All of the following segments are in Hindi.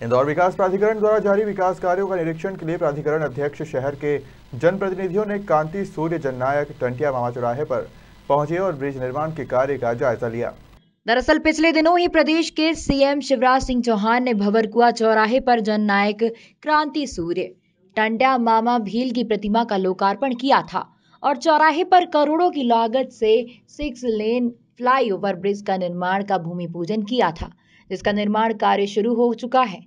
इंदौर विकास प्राधिकरण द्वारा जारी विकास कार्यों का निरीक्षण के लिए प्राधिकरण अध्यक्ष शहर के जनप्रतिनिधियों ने कांति सूर्य जननायक टंटिया मामा चौराहे पर पहुंचे और ब्रिज निर्माण के कार्य का जायजा लिया। दरअसल पिछले दिनों ही प्रदेश के सीएम शिवराज सिंह चौहान ने भंवरकुआ चौराहे पर जननायक क्रांति सूर्य टंटिया मामा भील की प्रतिमा का लोकार्पण किया था और चौराहे पर करोड़ों की लागत से 6 लेन फ्लाईओवर ब्रिज का निर्माण का भूमि पूजन किया था, जिसका निर्माण कार्य शुरू हो चुका है,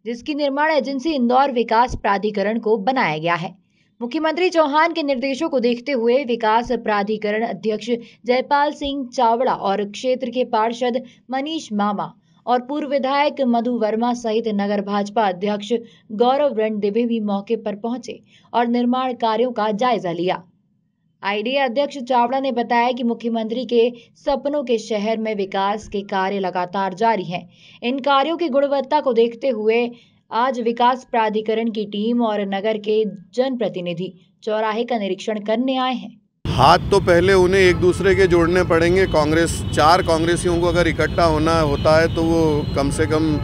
जिसकी निर्माण एजेंसी इंदौर विकास प्राधिकरण को बनाया गया है। मुख्यमंत्री चौहान के निर्देशों को देखते हुए विकास प्राधिकरण अध्यक्ष जयपाल सिंह चावड़ा और क्षेत्र के पार्षद मनीष मामा और पूर्व विधायक मधु वर्मा सहित नगर भाजपा अध्यक्ष गौरव रणदिवे भी मौके पर पहुंचे और निर्माण कार्यों का जायजा लिया। आईडीए अध्यक्ष चावड़ा ने बताया कि मुख्यमंत्री के सपनों के शहर में विकास के कार्य लगातार जारी हैं। इन कार्यों की गुणवत्ता को देखते हुए आज विकास प्राधिकरण की टीम और नगर के जनप्रतिनिधि चौराहे का निरीक्षण करने आए हैं। हाथ तो पहले उन्हें एक दूसरे के जोड़ने पड़ेंगे। 4 कांग्रेसियों को अगर इकट्ठा होना होता है तो वो कम से कम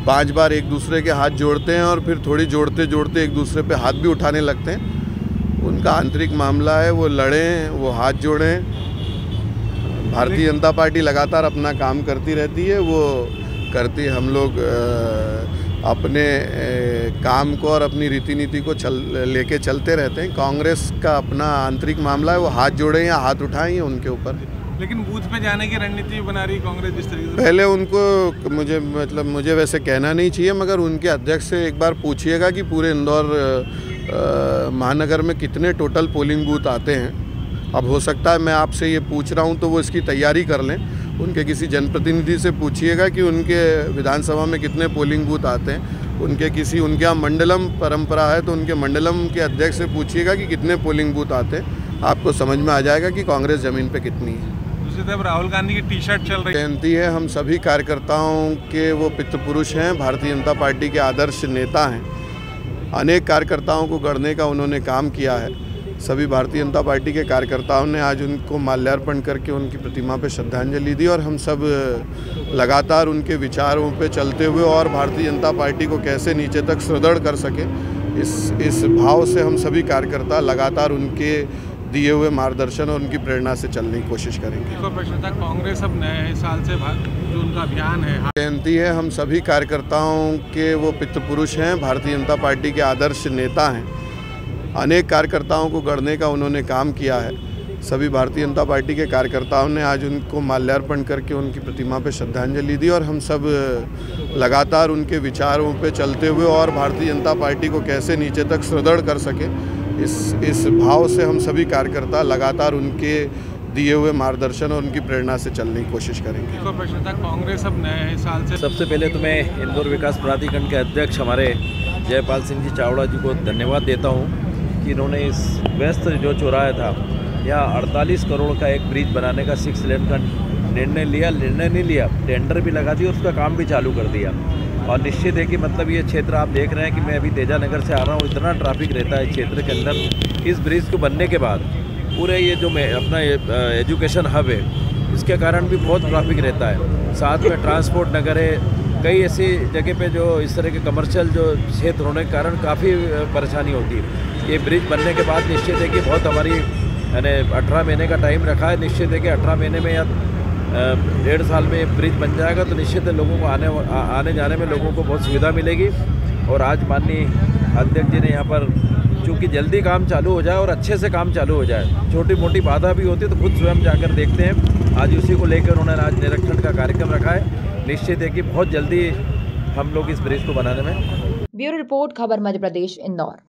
5 बार एक दूसरे के हाथ जोड़ते हैं और फिर थोड़ी जोड़ते जोड़ते एक दूसरे पे हाथ भी उठाने लगते हैं। उनका आंतरिक मामला है, वो लड़ें, वो हाथ जोड़ें। भारतीय जनता पार्टी लगातार अपना काम करती रहती है, वो करती। हम लोग अपने काम को और अपनी रीति नीति को लेके चलते रहते हैं। कांग्रेस का अपना आंतरिक मामला है, वो हाथ जोड़ें या हाथ उठाएं, ये उनके ऊपर है। लेकिन बूथ पे जाने की रणनीति बना रही कांग्रेस जिस तरीके से। पहले उनको मुझे वैसे कहना नहीं चाहिए, मगर उनके अध्यक्ष से एक बार पूछिएगा कि पूरे इंदौर महानगर में कितने टोटल पोलिंग बूथ आते हैं। अब हो सकता है मैं आपसे ये पूछ रहा हूँ तो वो इसकी तैयारी कर लें। उनके किसी जनप्रतिनिधि से पूछिएगा कि उनके विधानसभा में कितने पोलिंग बूथ आते हैं। उनके यहाँ मंडलम परंपरा है तो उनके मंडलम के अध्यक्ष से पूछिएगा कि कितने पोलिंग बूथ आते हैं। आपको समझ में आ जाएगा कि कांग्रेस ज़मीन पे कितनी है। दूसरी तरफ राहुल गांधी की टी-शर्ट चल रही है। जयंती है, हम सभी कार्यकर्ताओं के वो पितृपुरुष हैं, भारतीय जनता पार्टी के आदर्श नेता हैं। अनेक कार्यकर्ताओं को गढ़ने का उन्होंने काम किया है। सभी भारतीय जनता पार्टी के कार्यकर्ताओं ने आज उनको माल्यार्पण करके उनकी प्रतिमा पर श्रद्धांजलि दी और हम सब लगातार उनके विचारों पे चलते हुए और भारतीय जनता पार्टी को कैसे नीचे तक सुदृढ़ कर सके, इस भाव से हम सभी कार्यकर्ता लगातार उनके दिए हुए मार्गदर्शन और उनकी प्रेरणा से चलने की कोशिश करेंगे। कांग्रेस अब नए साल से जो उनका अभियान है, जयंती है, हम सभी कार्यकर्ताओं के वो पितृपुरुष हैं, भारतीय जनता पार्टी के आदर्श नेता हैं। अनेक कार्यकर्ताओं को गढ़ने का उन्होंने काम किया है। सभी भारतीय जनता पार्टी के कार्यकर्ताओं ने आज उनको माल्यार्पण करके उनकी प्रतिमा पर श्रद्धांजलि दी और हम सब लगातार उनके विचारों पे चलते हुए और भारतीय जनता पार्टी को कैसे नीचे तक सुदृढ़ कर सके, इस भाव से हम सभी कार्यकर्ता लगातार उनके दिए हुए मार्गदर्शन और उनकी प्रेरणा से चलने की कोशिश करेंगे। कांग्रेस अब नए साल से। सबसे पहले तो मैं इंदौर विकास प्राधिकरण के अध्यक्ष हमारे जयपाल सिंह जी चावड़ा जी को धन्यवाद देता हूँ कि इन्होंने इस व्यस्त जो चौराहा था यहाँ 48 करोड़ का एक ब्रिज बनाने का 6 लेन का निर्णय नहीं लिया, टेंडर भी लगा दिया और उसका काम भी चालू कर दिया। और निश्चित है कि मतलब ये क्षेत्र आप देख रहे हैं कि मैं अभी तेजा नगर से आ रहा हूँ, इतना ट्रैफिक रहता है क्षेत्र के अंदर। इस ब्रिज को बनने के बाद पूरे ये जो अपना एजुकेशन हब है, इसके कारण भी बहुत ट्रैफिक रहता है। साथ में ट्रांसपोर्ट नगर है, कई ऐसी जगह पे जो इस तरह के कमर्शियल जो क्षेत्र होने के कारण काफ़ी परेशानी होती है। ये ब्रिज बनने के बाद निश्चित है कि बहुत हमारी 18 महीने का टाइम रखा है। निश्चित है कि 18 महीने में या 1.5 साल में ब्रिज बन जाएगा तो निश्चित है लोगों को आने जाने में लोगों को बहुत सुविधा मिलेगी। और आज माननीय अध्यक्ष जी ने यहाँ पर चूँकि जल्दी काम चालू हो जाए और अच्छे से काम चालू हो जाए, छोटी मोटी बाधा भी होती है तो खुद स्वयं जाकर देखते हैं। आज उसी को लेकर उन्होंने आज निरीक्षण का कार्यक्रम रखा है। निश्चित है कि बहुत जल्दी हम लोग इस ब्रिज को बनाने में। ब्यूरो रिपोर्ट, खबर मध्य प्रदेश, इंदौर।